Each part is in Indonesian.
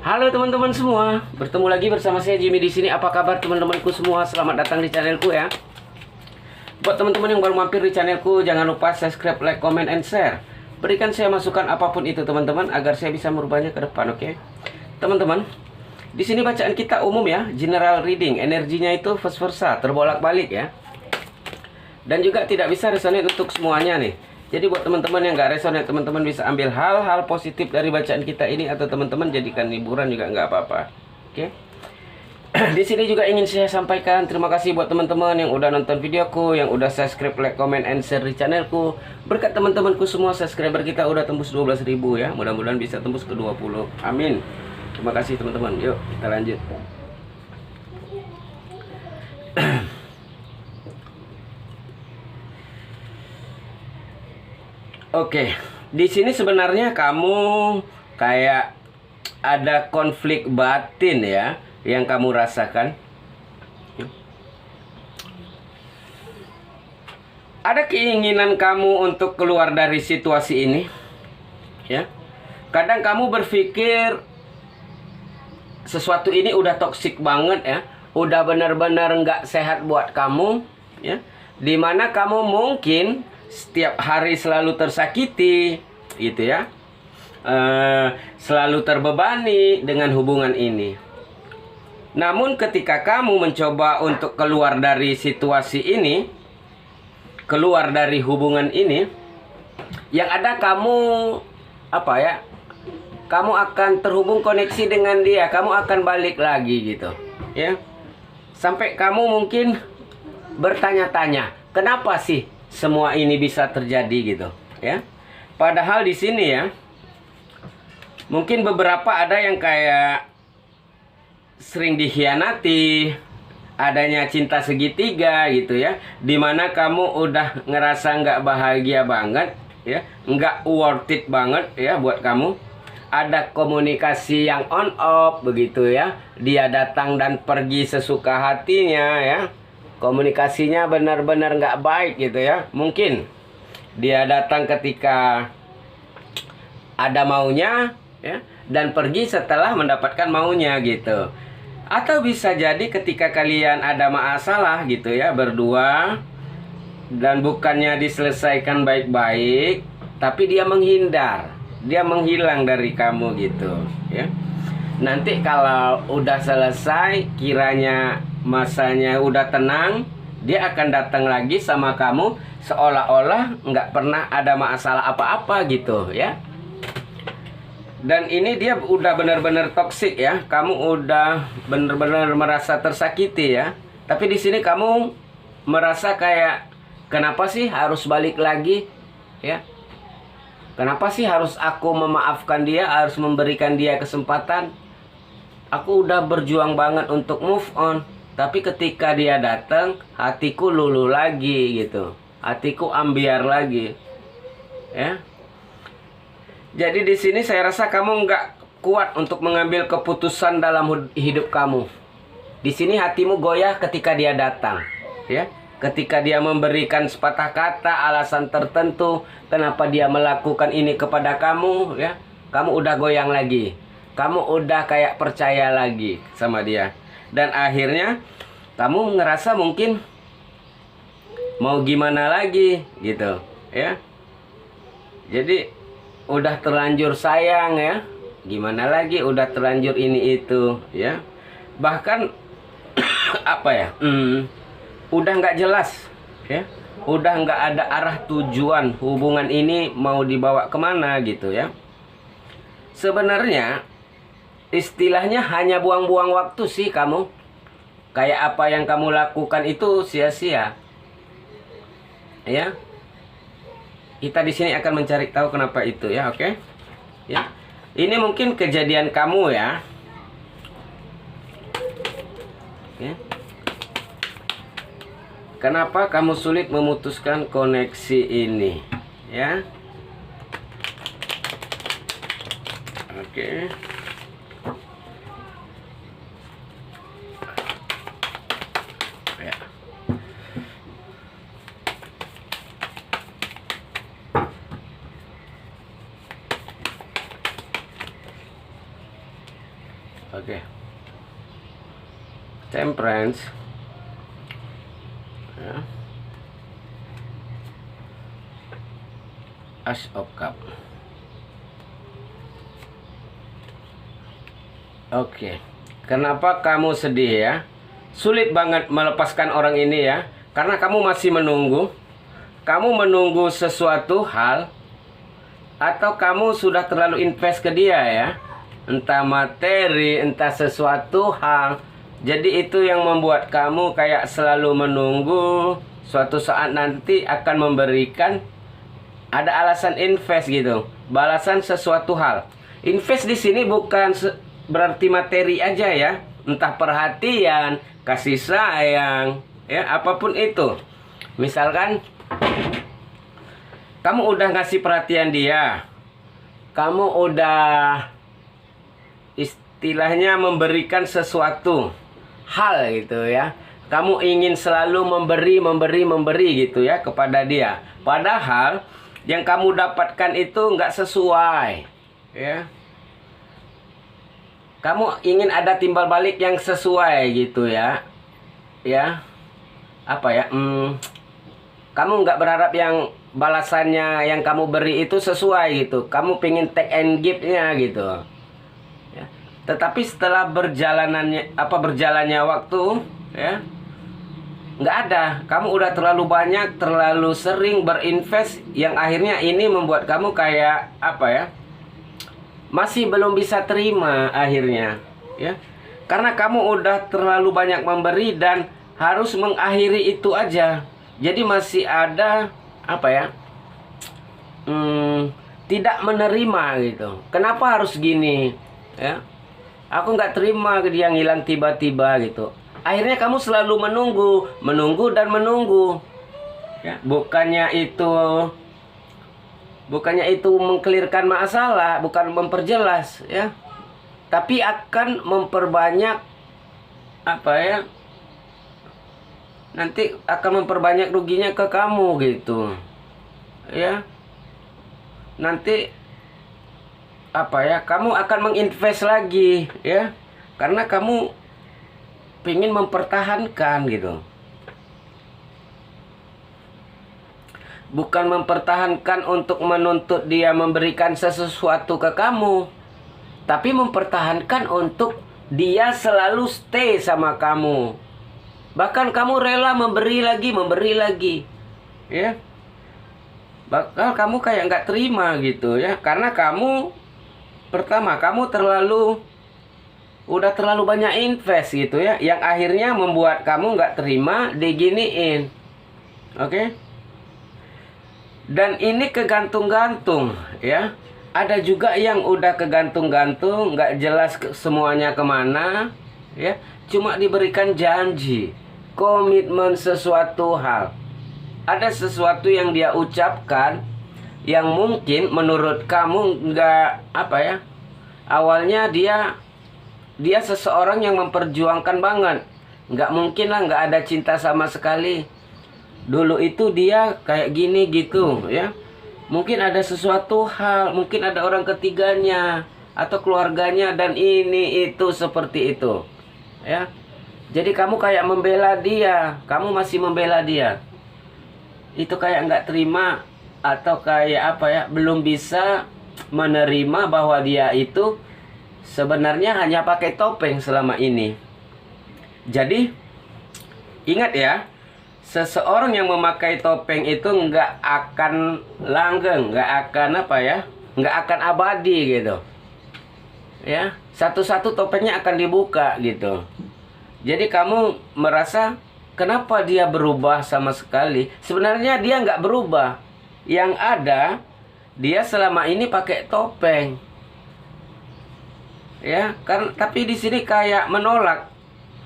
Halo teman-teman semua, bertemu lagi bersama saya Jimmy di sini. Apa kabar teman-temanku semua? Selamat datang di channelku ya. Buat teman-teman yang baru mampir di channelku, jangan lupa subscribe, like, comment, and share. Berikan saya masukan apapun itu teman-teman agar saya bisa merubahnya ke depan, oke? Teman-teman, di sini bacaan kita umum ya, general reading. Energinya itu vice-versa, terbolak-balik ya. Dan juga tidak bisa resonate untuk semuanya nih. Jadi buat teman-teman yang nggak resonate, teman-teman bisa ambil hal-hal positif dari bacaan kita ini, atau teman-teman jadikan hiburan juga nggak apa-apa. Oke. Di sini juga ingin saya sampaikan terima kasih buat teman-teman yang udah nonton videoku, yang udah subscribe, like, comment, and share di channelku. Berkat teman-temanku semua, subscriber kita udah tembus 12.000 ya. Mudah-mudahan bisa tembus ke 20. Amin. Terima kasih teman-teman. Yuk kita lanjut. Oke, di sini sebenarnya kamu kayak ada konflik batin ya yang kamu rasakan. Ada keinginan kamu untuk keluar dari situasi ini, ya. Kadang kamu berpikir sesuatu ini udah toksik banget ya, udah benar-benar nggak sehat buat kamu, ya. Dimana kamu mungkin setiap hari selalu tersakiti gitu ya, selalu terbebani dengan hubungan ini. Namun ketika kamu mencoba untuk keluar dari situasi ini, keluar dari hubungan ini, yang ada kamu apa ya, kamu akan terhubung koneksi dengan dia, kamu akan balik lagi gitu ya, sampai kamu mungkin bertanya-tanya kenapa sih semua ini bisa terjadi gitu ya. Padahal di sini ya, mungkin beberapa ada yang kayak sering dikhianati, adanya cinta segitiga gitu ya, dimana kamu udah ngerasa nggak bahagia banget ya, nggak worth it banget ya buat kamu. Ada komunikasi yang on off begitu ya, dia datang dan pergi sesuka hatinya ya. Komunikasinya benar-benar nggak baik gitu ya. Mungkin dia datang ketika ada maunya ya, dan pergi setelah mendapatkan maunya gitu. Atau bisa jadi ketika kalian ada masalah gitu ya berdua, dan bukannya diselesaikan baik-baik, tapi dia menghindar, dia menghilang dari kamu gitu ya. Nanti kalau udah selesai, kiranya masanya udah tenang, dia akan datang lagi sama kamu seolah-olah nggak pernah ada masalah apa-apa gitu ya. Dan ini dia udah benar-benar toksik ya, kamu udah benar-benar merasa tersakiti ya. Tapi di sini kamu merasa kayak kenapa sih harus balik lagi ya? Kenapa sih harus aku memaafkan dia, harus memberikan dia kesempatan? Aku udah berjuang banget untuk move on, tapi ketika dia datang, hatiku luluh lagi gitu. Hatiku ambiar lagi. Ya. Jadi di sini saya rasa kamu nggak kuat untuk mengambil keputusan dalam hidup kamu. Di sini hatimu goyah ketika dia datang, ya. Ketika dia memberikan sepatah kata, alasan tertentu kenapa dia melakukan ini kepada kamu, ya. Kamu udah goyang lagi. Kamu udah kayak percaya lagi sama dia. Dan akhirnya kamu ngerasa mungkin mau gimana lagi gitu ya. Jadi udah terlanjur sayang ya. Gimana lagi, udah terlanjur ini itu ya. Bahkan apa ya, udah nggak jelas ya. Udah nggak ada arah tujuan hubungan ini mau dibawa kemana gitu ya. Sebenarnya istilahnya hanya buang-buang waktu sih kamu. Kayak apa yang kamu lakukan itu sia-sia. Ya. Kita di sini akan mencari tahu kenapa itu ya, oke? Ya. Ini mungkin kejadian kamu ya. Oke. Kenapa kamu sulit memutuskan koneksi ini? Ya. Oke. Ya. Oke. Temperance. Ya. Ace of Cup. Oke. Kenapa kamu sedih ya? Sulit banget melepaskan orang ini ya. Karena kamu masih menunggu. Kamu menunggu sesuatu hal. Atau kamu sudah terlalu invest ke dia ya. Entah materi, entah sesuatu hal. Jadi itu yang membuat kamu kayak selalu menunggu. Suatu saat nanti akan memberikan. Ada alasan invest gitu. Balasan sesuatu hal. Invest di sini bukan berarti materi aja ya, entah perhatian, kasih sayang, ya apapun itu. Misalkan kamu udah ngasih perhatian dia, kamu udah istilahnya memberikan sesuatu hal gitu ya. Kamu ingin selalu memberi gitu ya kepada dia. Padahal yang kamu dapatkan itu nggak sesuai, ya. Kamu ingin ada timbal balik yang sesuai gitu ya. Ya. Apa ya? Kamu nggak berharap yang balasannya yang kamu beri itu sesuai gitu. Kamu pengen take and give-nya gitu. Ya. Tetapi setelah berjalannya waktu, ya. Nggak ada. Kamu udah terlalu banyak, terlalu sering berinvest yang akhirnya ini membuat kamu kayak apa ya? Masih belum bisa terima akhirnya ya, karena kamu udah terlalu banyak memberi dan harus mengakhiri itu aja. Jadi masih ada apa ya, tidak menerima gitu. Kenapa harus gini ya, aku nggak terima dia ngilang tiba-tiba gitu. Akhirnya kamu selalu menunggu dan menunggu ya. Bukannya itu mengkelirkan masalah, bukan memperjelas ya. Tapi akan memperbanyak apa ya? Nanti akan memperbanyak ruginya ke kamu gitu. Ya. Nanti apa ya? Kamu akan menginvest lagi ya. Karena kamu ingin mempertahankan gitu. Bukan mempertahankan untuk menuntut dia memberikan sesuatu ke kamu, tapi mempertahankan untuk dia selalu stay sama kamu. Bahkan kamu rela memberi lagi, ya. Bakal kamu kayak nggak terima gitu ya, karena kamu udah terlalu banyak invest gitu ya, yang akhirnya membuat kamu nggak terima diginiin, oke? Dan ini kegantung-gantung ya. Ada juga yang udah kegantung-gantung, nggak jelas semuanya kemana ya. Cuma diberikan janji, komitmen sesuatu hal. Ada sesuatu yang dia ucapkan yang mungkin menurut kamu nggak apa ya. Awalnya dia seseorang yang memperjuangkan banget. Nggak mungkin lah nggak ada cinta sama sekali. Dulu itu dia kayak gini gitu ya. Mungkin ada sesuatu hal, mungkin ada orang ketiganya atau keluarganya dan ini itu seperti itu ya. Jadi kamu kayak membela dia, kamu masih membela dia. Itu kayak nggak terima atau kayak apa ya, belum bisa menerima bahwa dia itu sebenarnya hanya pakai topeng selama ini. Jadi ingat ya, seseorang yang memakai topeng itu nggak akan langgeng, nggak akan apa ya, nggak akan abadi gitu. Ya, satu-satu topengnya akan dibuka gitu. Jadi kamu merasa kenapa dia berubah sama sekali? Sebenarnya dia nggak berubah. Yang ada dia selama ini pakai topeng. Ya, kan? Tapi di sini kayak menolak,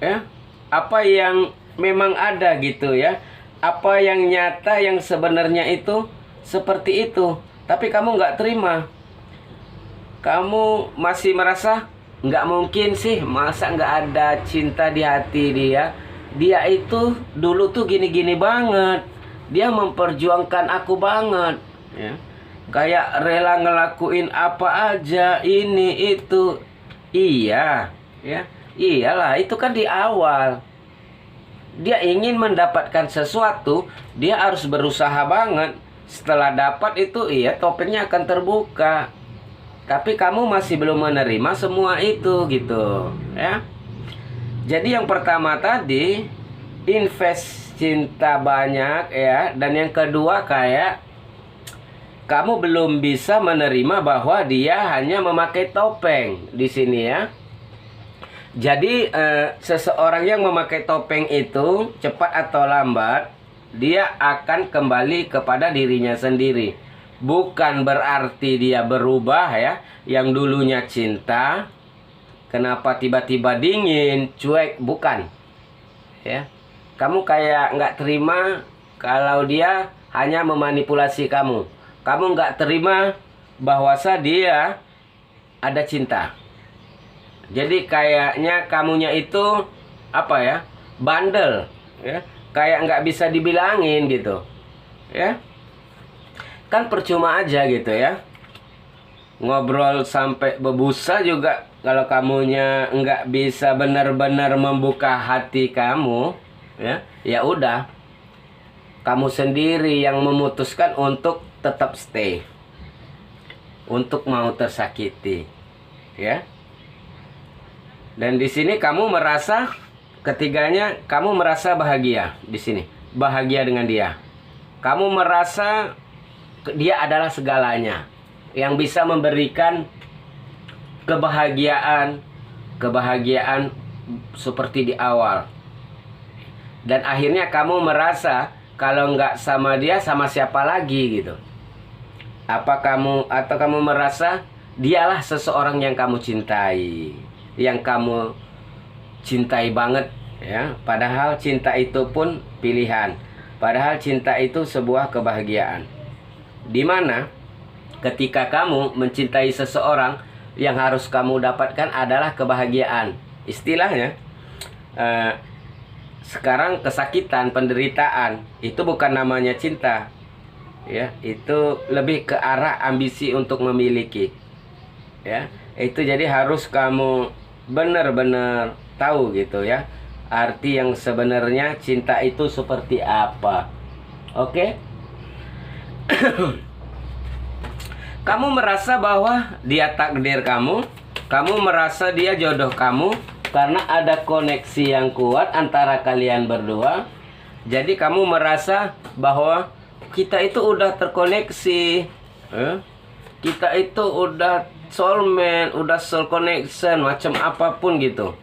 ya, apa yang memang ada gitu ya. Apa yang nyata yang sebenarnya itu seperti itu. Tapi kamu nggak terima. Kamu masih merasa nggak mungkin sih, masa nggak ada cinta di hati dia. Dia itu dulu tuh gini-gini banget. Dia memperjuangkan aku banget ya. Kayak rela ngelakuin apa aja, ini itu. Iya, Ya, iyalah, itu kan di awal. Dia ingin mendapatkan sesuatu, dia harus berusaha banget. Setelah dapat itu, iya, topengnya akan terbuka. Tapi kamu masih belum menerima semua itu gitu, ya. Jadi yang pertama tadi, invest cinta banyak ya, dan yang kedua kayak kamu belum bisa menerima bahwa dia hanya memakai topeng di sini ya. Jadi seseorang yang memakai topeng itu cepat atau lambat dia akan kembali kepada dirinya sendiri. Bukan berarti dia berubah ya. Yang dulunya cinta, kenapa tiba-tiba dingin, cuek, bukan. Ya, kamu kayak nggak terima kalau dia hanya memanipulasi kamu. Kamu nggak terima bahwasa dia ada cinta. Jadi kayaknya kamunya itu apa ya, bandel, ya, kayak nggak bisa dibilangin gitu, ya. Kan percuma aja gitu ya. Ngobrol sampai berbusa juga kalau kamunya nggak bisa benar-benar membuka hati kamu, ya, ya udah. Kamu sendiri yang memutuskan untuk tetap stay, untuk mau tersakiti, ya. Dan di sini kamu merasa ketiganya kamu merasa bahagia di sini, bahagia dengan dia. Kamu merasa dia adalah segalanya yang bisa memberikan kebahagiaan seperti di awal. Dan akhirnya kamu merasa kalau nggak sama dia, sama siapa lagi gitu. Apa kamu atau kamu merasa dialah seseorang yang kamu cintai, yang kamu cintai banget ya. Padahal cinta itu pun pilihan. Padahal cinta itu sebuah kebahagiaan. Dimana ketika kamu mencintai seseorang, yang harus kamu dapatkan adalah kebahagiaan. Istilahnya sekarang kesakitan, penderitaan itu bukan namanya cinta, ya. Itu lebih ke arah ambisi untuk memiliki, ya. Itu jadi harus kamu benar-benar tahu gitu ya, arti yang sebenarnya cinta itu seperti apa. Oke? Kamu merasa bahwa dia takdir kamu, kamu merasa dia jodoh kamu karena ada koneksi yang kuat antara kalian berdua. Jadi kamu merasa bahwa kita itu udah terkoneksi, kita itu udah soulmate, udah soul connection, macam apapun gitu.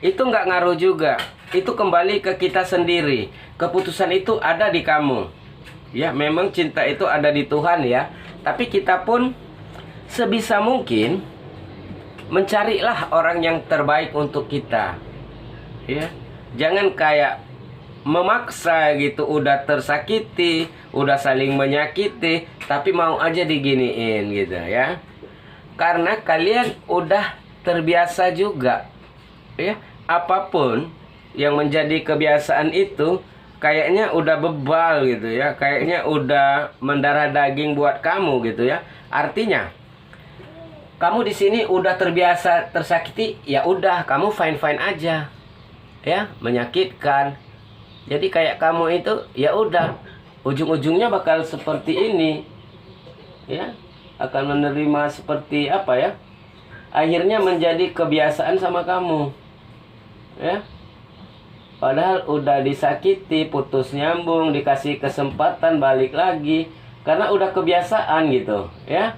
Itu nggak ngaruh juga. Itu kembali ke kita sendiri. Keputusan itu ada di kamu. Ya, memang cinta itu ada di Tuhan ya. Tapi kita pun sebisa mungkin mencarilah orang yang terbaik untuk kita. Ya, jangan kayak memaksa gitu, udah tersakiti, udah saling menyakiti, tapi mau aja diginiin gitu ya. Karena kalian udah terbiasa juga. Ya, apapun yang menjadi kebiasaan itu kayaknya udah bebal gitu ya, kayaknya udah mendarah daging buat kamu gitu ya. Artinya kamu di sini udah terbiasa tersakiti, ya udah kamu fine aja ya, menyakitkan. Jadi kayak kamu itu ya udah ujung-ujungnya bakal seperti ini ya, akan menerima seperti apa ya, akhirnya menjadi kebiasaan sama kamu ya. Padahal udah disakiti, putus nyambung, dikasih kesempatan balik lagi, karena udah kebiasaan gitu ya.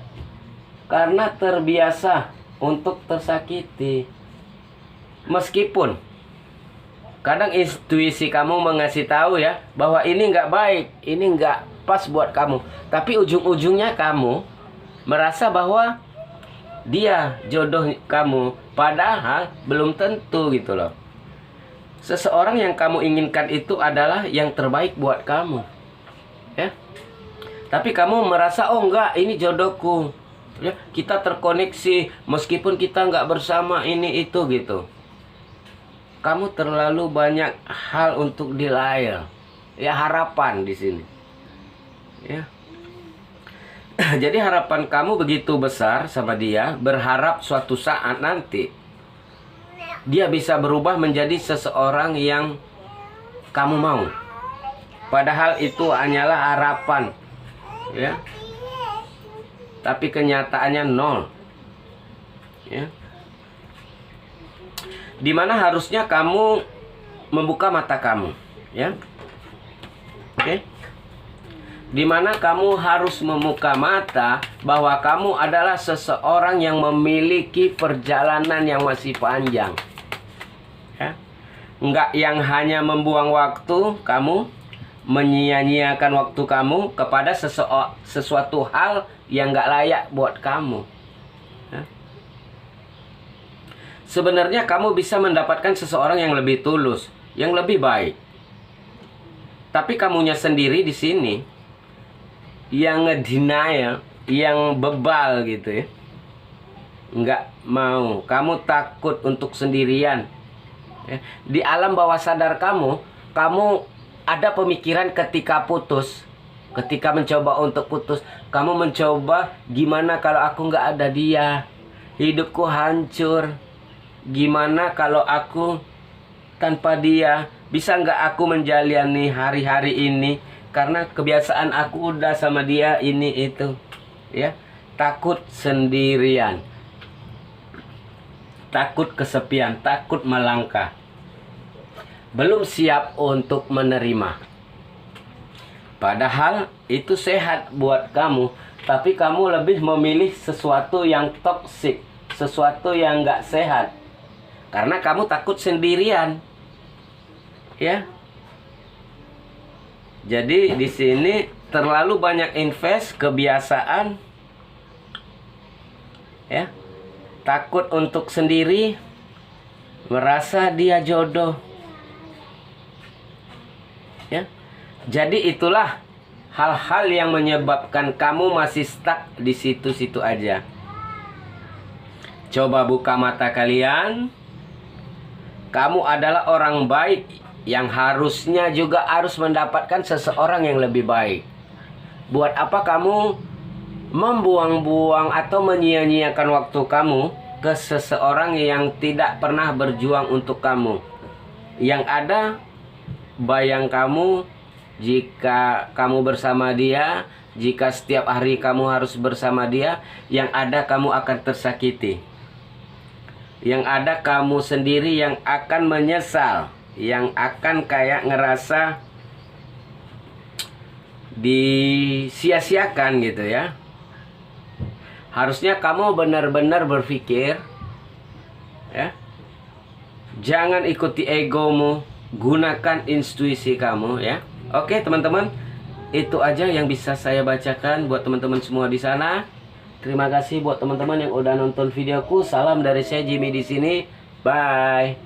Karena terbiasa untuk tersakiti. Meskipun kadang intuisi kamu mengasih tahu ya bahwa ini nggak baik, ini nggak pas buat kamu, tapi ujung-ujungnya kamu merasa bahwa dia jodoh kamu, padahal belum tentu gitu loh. Seseorang yang kamu inginkan itu adalah yang terbaik buat kamu ya. Tapi kamu merasa oh enggak, ini jodohku ya, kita terkoneksi meskipun kita nggak bersama ini itu gitu. Kamu terlalu banyak hal untuk dilayal ya, harapan di sini ya. Jadi harapan kamu begitu besar sama dia, berharap suatu saat nanti dia bisa berubah menjadi seseorang yang kamu mau. Padahal itu hanyalah harapan, ya. Tapi kenyataannya nol, ya. Dimana harusnya kamu membuka mata kamu, ya. Oke. Dimana kamu harus membuka mata bahwa kamu adalah seseorang yang memiliki perjalanan yang masih panjang, ya. Enggak yang hanya membuang waktu kamu, menyia-nyiakan waktu kamu kepada sesuatu hal yang enggak layak buat kamu, ya. Sebenarnya kamu bisa mendapatkan seseorang yang lebih tulus, yang lebih baik. Tapi kamunya sendiri di sini yang ngedenial, yang bebal gitu, ya. Nggak mau, kamu takut untuk sendirian, ya. Di alam bawah sadar kamu ada pemikiran ketika putus, ketika mencoba untuk putus, kamu mencoba, gimana kalau aku nggak ada dia, hidupku hancur. Gimana kalau aku tanpa dia, bisa nggak aku menjalani hari-hari ini? Karena kebiasaan aku udah sama dia ini itu, ya. Takut sendirian, takut kesepian, takut melangkah, belum siap untuk menerima. Padahal itu sehat buat kamu, tapi kamu lebih memilih sesuatu yang toksik, sesuatu yang nggak sehat, karena kamu takut sendirian, ya. Jadi di sini terlalu banyak invest kebiasaan, ya. Takut untuk sendiri, merasa dia jodoh, ya. Jadi itulah hal-hal yang menyebabkan kamu masih stuck di situ-situ aja. Coba buka mata kalian. Kamu adalah orang baik yang harusnya juga harus mendapatkan seseorang yang lebih baik. Buat apa kamu membuang-buang atau menyia-nyiakan waktu kamu ke seseorang yang tidak pernah berjuang untuk kamu? Yang ada bayang kamu jika kamu bersama dia, jika setiap hari kamu harus bersama dia, yang ada kamu akan tersakiti. Yang ada kamu sendiri yang akan menyesal, yang akan kayak ngerasa disia-siakan gitu, ya. Harusnya kamu benar-benar berpikir, ya. Jangan ikuti egomu, gunakan intuisi kamu, ya. Oke, teman-teman, itu aja yang bisa saya bacakan buat teman-teman semua di sana. Terima kasih buat teman-teman yang udah nonton videoku. Salam dari saya Jimmy di sini. Bye.